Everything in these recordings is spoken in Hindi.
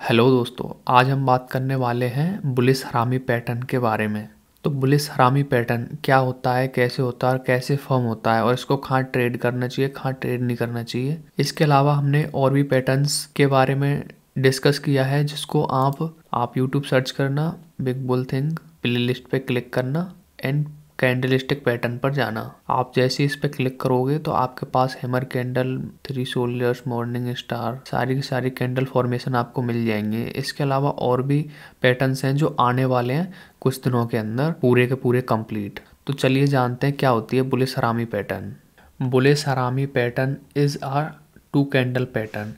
हेलो दोस्तों, आज हम बात करने वाले हैं बुलिश हरामी पैटर्न के बारे में। तो बुलिश हरामी पैटर्न क्या होता है, कैसे होता है और कैसे फॉर्म होता है और इसको कहाँ ट्रेड करना चाहिए, कहाँ ट्रेड नहीं करना चाहिए। इसके अलावा हमने और भी पैटर्न्स के बारे में डिस्कस किया है, जिसको आप यूट्यूब सर्च करना, बिग बुल थिंग प्लेलिस्ट पे क्लिक करना एंड कैंडलस्टिक पैटर्न पर जाना। आप जैसे इस पे क्लिक करोगे तो आपके पास hammer candle, three soldiers, morning star, सारी की सारी कैंडल फॉर्मेशन आपको मिल जाएंगे। इसके अलावा और भी पैटर्न्स हैं जो आने वाले हैं कुछ दिनों के अंदर, पूरे के पूरे कंप्लीट। तो चलिए जानते हैं क्या होती है bullish harami pattern. Bullish harami pattern is a two candle pattern.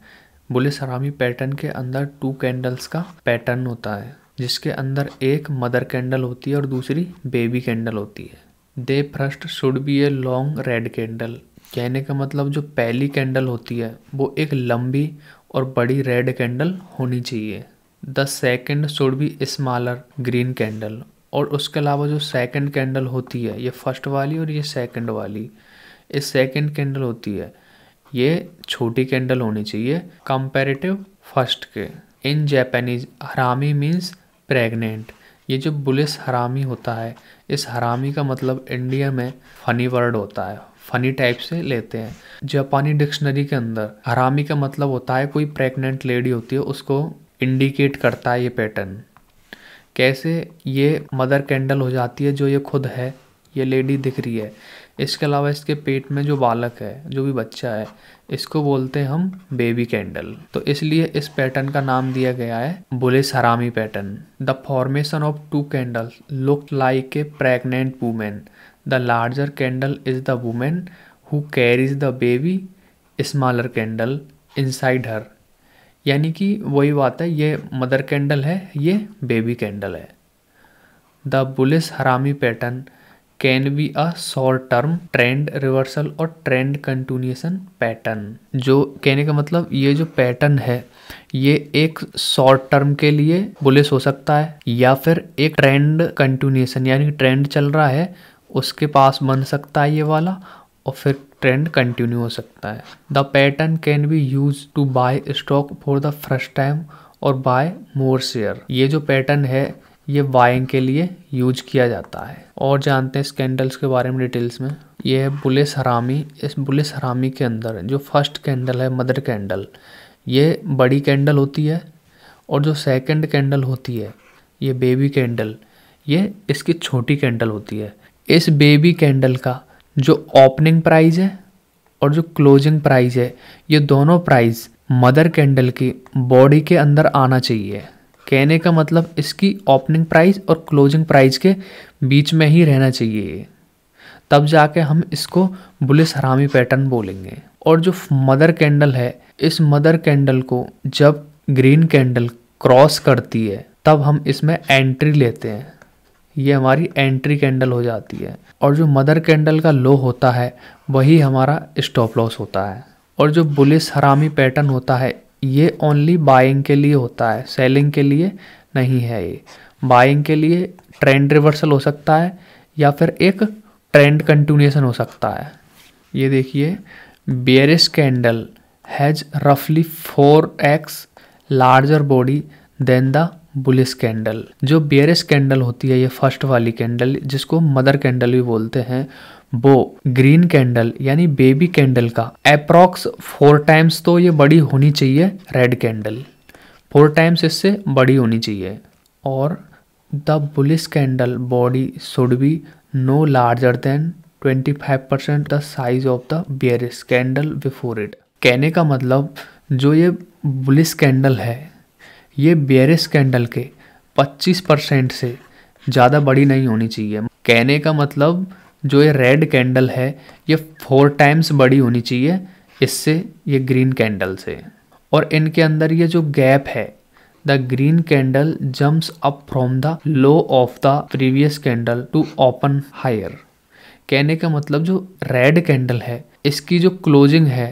Bullish harami pattern के अंदर टू कैंडल्स का पैटर्न होता है, जिसके अंदर एक मदर कैंडल होती है और दूसरी बेबी कैंडल होती है। The first should be a long red candle. कहने का मतलब जो पहली कैंडल होती है वो एक लंबी और बड़ी रेड कैंडल होनी चाहिए। The second should be smaller green candle. और उसके अलावा जो सेकेंड कैंडल होती है, ये फर्स्ट वाली और ये सेकेंड वाली, इस सेकेंड कैंडल होती है ये छोटी कैंडल होनी चाहिए कंपैरेटिव फर्स्ट के। इन जापानीज हरामी मीन्स प्रेग्नेंट। ये जो बुलिश हरामी होता है, इस हरामी का मतलब इंडिया में फनी वर्ड होता है, फनी टाइप से लेते हैं। जापानी डिक्शनरी के अंदर हरामी का मतलब होता है कोई प्रेग्नेंट लेडी होती है, उसको इंडिकेट करता है ये पैटर्न। कैसे ये मदर कैंडल हो जाती है, जो ये खुद है, ये लेडी दिख रही है। इसके अलावा इसके पेट में जो बालक है, जो भी बच्चा है, इसको बोलते हैं हम बेबी कैंडल। तो इसलिए इस पैटर्न का नाम दिया गया है bullish harami pattern. The formation of two candles look like a pregnant women. The larger candle is the women who carries the baby smaller candle inside her. यानी कि वही बात है, ये मदर कैंडल है, ये बेबी कैंडल है। The bullish harami pattern can be a short term trend reversal और ट्रेंड कंटिन्यूएशन पैटर्न। जो कहने का मतलब ये जो पैटर्न है ये एक शॉर्ट टर्म के लिए बुलिश हो सकता है, या फिर एक ट्रेंड कंटिन्यूएशन, यानी ट्रेंड चल रहा है उसके पास बन सकता है ये वाला, और फिर ट्रेंड कंटिन्यू हो सकता है। The pattern can be use to buy stock for the first time और बाय मोर शेयर। ये जो पैटर्न है ये बाइंग के लिए यूज किया जाता है। और जानते हैं इस कैंडल्स के बारे में डिटेल्स में। ये है बुलिश हरामी। इस बुलिश हरामी के अंदर जो फर्स्ट कैंडल है, मदर कैंडल, ये बड़ी कैंडल होती है, और जो सेकंड कैंडल होती है ये बेबी कैंडल, ये इसकी छोटी कैंडल होती है। इस बेबी कैंडल का जो ओपनिंग प्राइस है और जो क्लोजिंग प्राइस है, ये दोनों प्राइस मदर कैंडल की बॉडी के अंदर आना चाहिए। कहने का मतलब इसकी ओपनिंग प्राइस और क्लोजिंग प्राइस के बीच में ही रहना चाहिए, तब जाके हम इसको बुलिश हरामी पैटर्न बोलेंगे। और जो मदर कैंडल है, इस मदर कैंडल को जब ग्रीन कैंडल क्रॉस करती है तब हम इसमें एंट्री लेते हैं, ये हमारी एंट्री कैंडल हो जाती है। और जो मदर कैंडल का लो होता है वही हमारा स्टॉप लॉस होता है। और जो बुलिश हरामी पैटर्न होता है ये ओनली बाइंग के लिए होता है, सेलिंग के लिए नहीं है। ये बाइंग के लिए ट्रेंड रिवर्सल हो सकता है या फिर एक ट्रेंड कंटिन्यूएशन हो सकता है। ये देखिए, बेयरिश कैंडल हैज रफली 4x larger body than the bullish candle. जो बेयरिश कैंडल होती है, ये फर्स्ट वाली कैंडल जिसको मदर कैंडल भी बोलते हैं, वो ग्रीन कैंडल यानी बेबी कैंडल का अप्रॉक्स 4 टाइम्स तो ये बड़ी होनी चाहिए रेड कैंडल, 4 टाइम्स इससे बड़ी होनी चाहिए। और the bullish candle body should be no larger than 25% the size of the bearish candle before it. कहने का मतलब जो ये बुलिश कैंडल है ये बेयरिश कैंडल के 25% से ज़्यादा बड़ी नहीं होनी चाहिए। कहने का मतलब जो ये रेड कैंडल है ये 4 टाइम्स बड़ी होनी चाहिए इससे, ये ग्रीन कैंडल से। और इनके अंदर ये जो गैप है, the green candle jumps up from the low of the previous candle to open higher. कहने का मतलब जो रेड कैंडल है इसकी जो क्लोजिंग है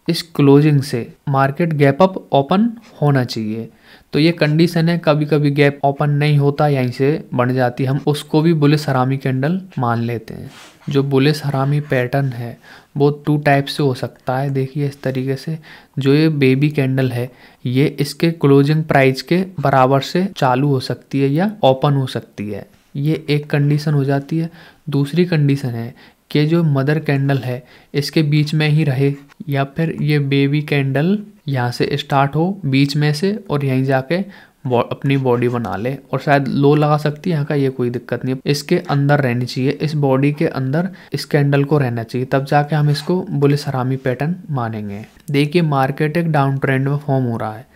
इस क्लोजिंग से मार्केट गैप अप ओपन होना चाहिए। तो ये कंडीशन है, कभी कभी गैप ओपन नहीं होता, यहीं से बन जाती, हम उसको भी बुलिश हरामी कैंडल मान लेते हैं। जो बुलिश हरामी पैटर्न है वो 2 टाइप से हो सकता है। देखिए इस तरीके से, जो ये बेबी कैंडल है ये इसके क्लोजिंग प्राइस के बराबर से चालू हो सकती है या ओपन हो सकती है, ये एक कंडीशन हो जाती है। दूसरी कंडीशन है कि जो मदर कैंडल है इसके बीच में ही रहे, या फिर ये बेबी कैंडल यहाँ से स्टार्ट हो बीच में से और यहीं जाके अपनी बॉडी बना ले, और शायद लो लगा सकती है यहाँ का, ये कोई दिक्कत नहीं है, इसके अंदर रहनी चाहिए, इस बॉडी के अंदर इस कैंडल को रहना चाहिए, तब जाके हम इसको बुलिश हरामी पैटर्न मानेंगे। देखिए मार्केट एक डाउन ट्रेंड में फॉर्म हो रहा है।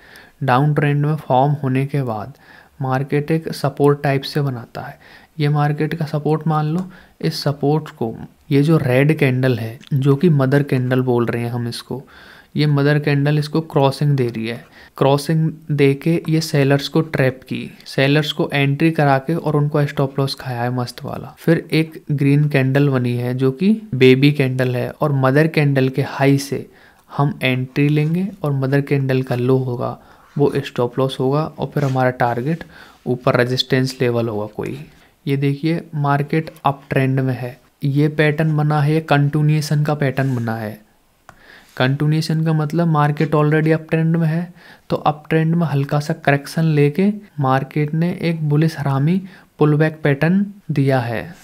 डाउन ट्रेंड में फॉर्म होने के बाद मार्केट एक सपोर्ट टाइप से बनाता है। ये मार्केट का सपोर्ट मान लो, इस सपोर्ट को ये जो रेड कैंडल है जो कि मदर कैंडल बोल रहे हैं हम इसको, ये मदर कैंडल इसको क्रॉसिंग दे रही है। क्रॉसिंग दे के ये सेलर्स को ट्रैप की, सेलर्स को एंट्री करा के और उनको स्टॉप लॉस खाया है मस्त वाला। फिर एक ग्रीन कैंडल बनी है जो कि बेबी कैंडल है, और मदर कैंडल के हाई से हम एंट्री लेंगे और मदर कैंडल का लो होगा वो स्टॉप लॉस होगा, और फिर हमारा टारगेट ऊपर रेजिस्टेंस लेवल होगा कोई। ये देखिए मार्केट अप ट्रेंड में है, ये पैटर्न बना है, कंटिन्यूएशन का पैटर्न बना है। कंटिन्यूएशन का मतलब मार्केट ऑलरेडी अप ट्रेंड में है, तो अप ट्रेंड में हल्का सा करेक्शन लेके मार्केट ने एक बुलिश हरामी पुल बैक पैटर्न दिया है।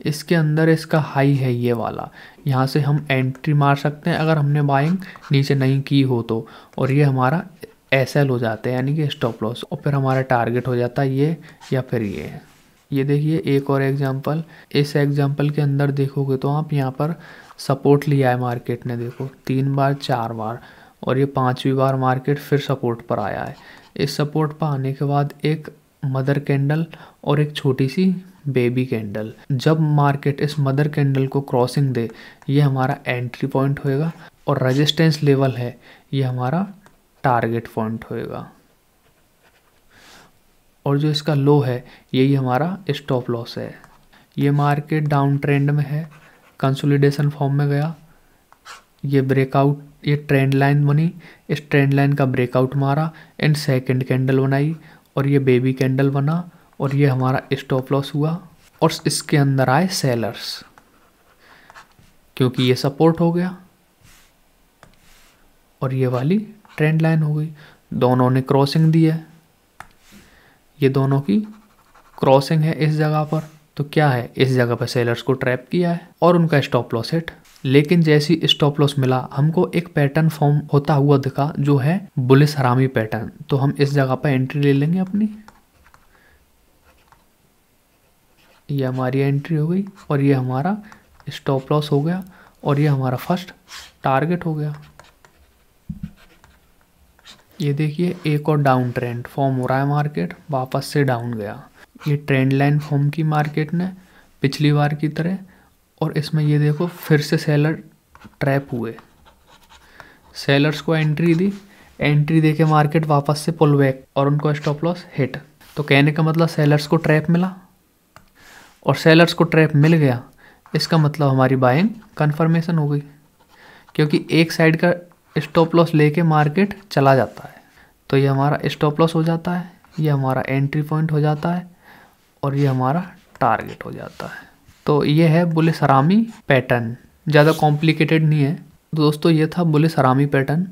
इसके अंदर इसका हाई है ये वाला, यहाँ से हम एंट्री मार सकते हैं अगर हमने बाइंग नीचे नहीं की हो तो, और ये हमारा एसएल हो जाता है यानी कि स्टॉप लॉस, और फिर हमारा टारगेट हो जाता है ये या फिर ये देखिए एक और एग्जांपल। इस एग्जांपल के अंदर देखोगे तो आप यहाँ पर सपोर्ट लिया है मार्केट ने, देखो 3 बार 4 बार, और ये 5वीं बार मार्केट फिर सपोर्ट पर आया है। इस सपोर्ट पर आने के बाद एक मदर कैंडल और एक छोटी सी बेबी कैंडल, जब मार्केट इस मदर कैंडल को क्रॉसिंग दे ये हमारा एंट्री पॉइंट होएगा, और रेजिस्टेंस लेवल है ये हमारा टारगेट पॉइंट होएगा, और जो इसका लो है यही हमारा स्टॉप लॉस है। ये मार्केट डाउन ट्रेंड में है, कंसोलिडेशन फॉर्म में गया, ये ब्रेकआउट, ये ट्रेंड लाइन बनी, इस ट्रेंड लाइन का ब्रेकआउट मारा एंड सेकंड कैंडल बनाई, और ये बेबी कैंडल बना, और ये हमारा स्टॉप लॉस हुआ, और इसके अंदर आए सेलर्स क्योंकि ये सपोर्ट हो गया और ये वाली ट्रेंड लाइन हो गई, दोनों ने क्रॉसिंग दी है, ये दोनों की क्रॉसिंग है इस जगह पर, तो क्या है इस जगह पर सेलर्स को ट्रैप किया है और उनका स्टॉप लॉस हिट। लेकिन जैसी स्टॉप लॉस मिला हमको एक पैटर्न फॉर्म होता हुआ दिखा जो है बुलिश हरामी पैटर्न, तो हम इस जगह पर एंट्री ले लेंगे अपनी, ये हमारी एंट्री हो गई और ये हमारा स्टॉप लॉस हो गया और ये हमारा फर्स्ट टारगेट हो गया। ये देखिए एक और डाउन ट्रेंड फॉर्म हो रहा है, मार्केट वापस से डाउन गया, ये ट्रेंड लाइन फॉर्म की मार्केट ने पिछली बार की तरह, और इसमें ये देखो फिर से सेलर ट्रैप हुए, सेलर्स को एंट्री दी, एंट्री देके मार्केट वापस से पुल बैक और उनको स्टॉप लॉस हिट। तो कहने का मतलब सेलर्स को ट्रैप मिला और सेलर्स को ट्रैप मिल गया, इसका मतलब हमारी बाइंग कन्फर्मेशन हो गई, क्योंकि एक साइड का स्टॉप लॉस लेके मार्केट चला जाता है, तो ये हमारा स्टॉप लॉस हो जाता है, ये हमारा एंट्री पॉइंट हो जाता है और ये हमारा टारगेट हो जाता है। तो ये है बुलिश हरामी पैटर्न, ज़्यादा कॉम्प्लिकेटेड नहीं है। तो दोस्तों ये था बुलिश हरामी पैटर्न,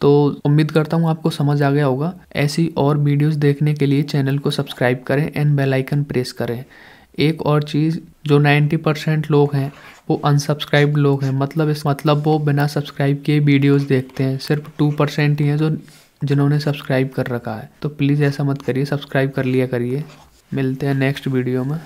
तो उम्मीद करता हूँ आपको समझ आ गया होगा। ऐसी और वीडियोस देखने के लिए चैनल को सब्सक्राइब करें एंड बेल आइकन प्रेस करें। एक और चीज़, जो 90% लोग हैं वो अनसब्सक्राइब्ड लोग हैं, मतलब वो बिना सब्सक्राइब किए वीडियोस देखते हैं, सिर्फ 2% ही हैं जो जिन्होंने सब्सक्राइब कर रखा है। तो प्लीज़ ऐसा मत करिए, सब्सक्राइब कर लिया करिए। मिलते हैं नेक्स्ट वीडियो में।